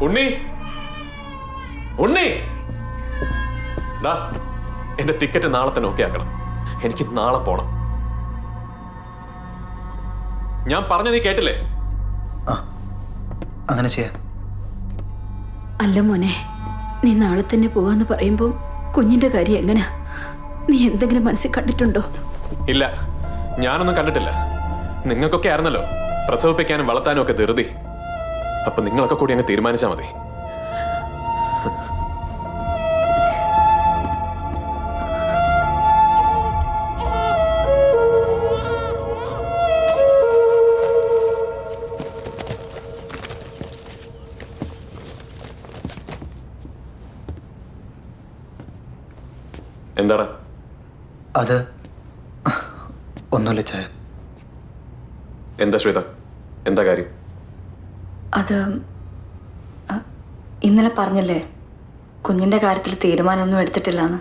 ഉണ്ണി ഉണ്ണി എന്റെ ടിക്കറ്റ് നാളെ തന്നെ ഓക്കെ ആക്കണം. എനിക്ക് നാളെ പോണം. ഞാൻ പറഞ്ഞ നീ കേട്ടില്ലേ? അങ്ങനെ ചെയ്യാം. അല്ല മോനെ, നീ നാളെ തന്നെ പോവാന്ന് പറയുമ്പോ കുഞ്ഞിന്റെ കാര്യം എങ്ങനാ? നീ എന്തെങ്കിലും മനസ്സിൽ കണ്ടിട്ടുണ്ടോ? ഇല്ല, ഞാനൊന്നും കണ്ടിട്ടില്ല. നിങ്ങൾക്കൊക്കെ ആയിരുന്നല്ലോ പ്രസവിപ്പിക്കാനും വളർത്താനും ഒക്കെ ധൃതി. അപ്പൊ നിങ്ങളൊക്കെ കൂടി അങ്ങ് തീരുമാനിച്ചാ മതി. എന്താടാ? അത് ഒന്നുമില്ല ചായ. എന്താ ശ്വേത, എന്താ കാര്യം? അത് ഇന്നലെ പറഞ്ഞല്ലേ കുഞ്ഞിൻ്റെ കാര്യത്തിൽ തീരുമാനമൊന്നും എടുത്തിട്ടില്ലാന്ന്.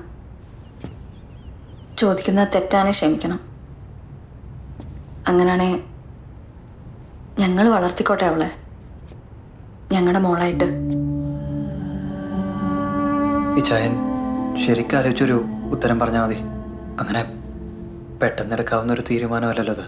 ചോദിക്കുന്നത് തെറ്റാണെ ക്ഷമിക്കണം. അങ്ങനാണെ ഞങ്ങൾ വളർത്തിക്കോട്ടെ അവളെ, ഞങ്ങളുടെ മോളായിട്ട്. ഈ ചായൻ ശരിക്കും ആലോചിച്ചൊരു ഉത്തരം പറഞ്ഞാൽ മതി. അങ്ങനെ പെട്ടെന്നെടുക്കാവുന്ന ഒരു തീരുമാനമല്ലല്ലോ അത്.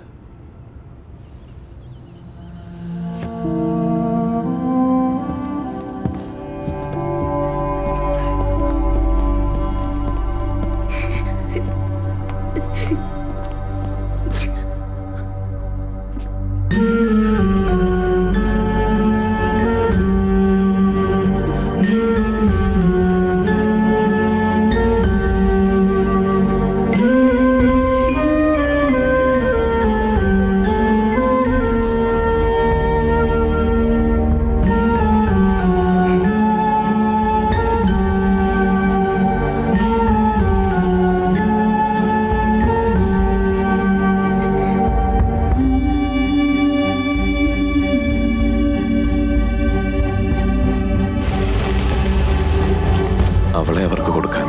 അവളെ അവർക്ക് കൊടുക്കാൻ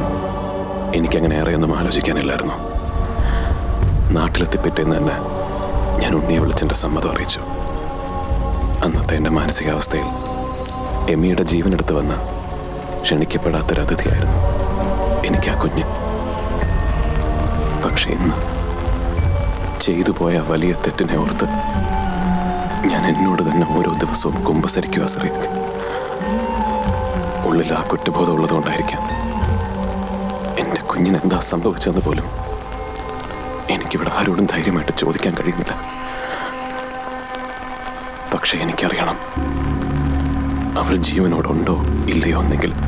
എനിക്കങ്ങനെ ഏറെയൊന്നും ആലോചിക്കാനില്ലായിരുന്നു. നാട്ടിലെത്തിപ്പിറ്റേന്ന് തന്നെ ഞാൻ ഉണ്ണിയെ വിളിച്ചെൻ്റെ സമ്മതം അറിയിച്ചു. അന്നത്തെ എൻ്റെ മാനസികാവസ്ഥയിൽ എമ്മിയുടെ ജീവനെടുത്ത് വന്ന ക്ഷണിക്കപ്പെടാത്തൊരു അതിഥിയായിരുന്നു എനിക്ക് ആ കുഞ്ഞ്. പക്ഷെ ഇന്ന് ചെയ്തു പോയ വലിയ തെറ്റിനെ ഓർത്ത് ഞാൻ എന്നോട് തന്നെ ഓരോ ദിവസവും കുമ്പസരിക്കുക. സറിയക്ക് ഉള്ളിൽ ആ കുറ്റബോധം ഉള്ളതുകൊണ്ടായിരിക്കാം എൻ്റെ കുഞ്ഞിനെന്താ സംഭവിച്ചെന്ന് പോലും എനിക്കിവിടെ ആരോടും ധൈര്യമായിട്ട് ചോദിക്കാൻ കഴിയുന്നില്ല. പക്ഷെ എനിക്കറിയണം അവൾ ജീവനോടുണ്ടോ ഇല്ലയോ എന്നെങ്കിലും.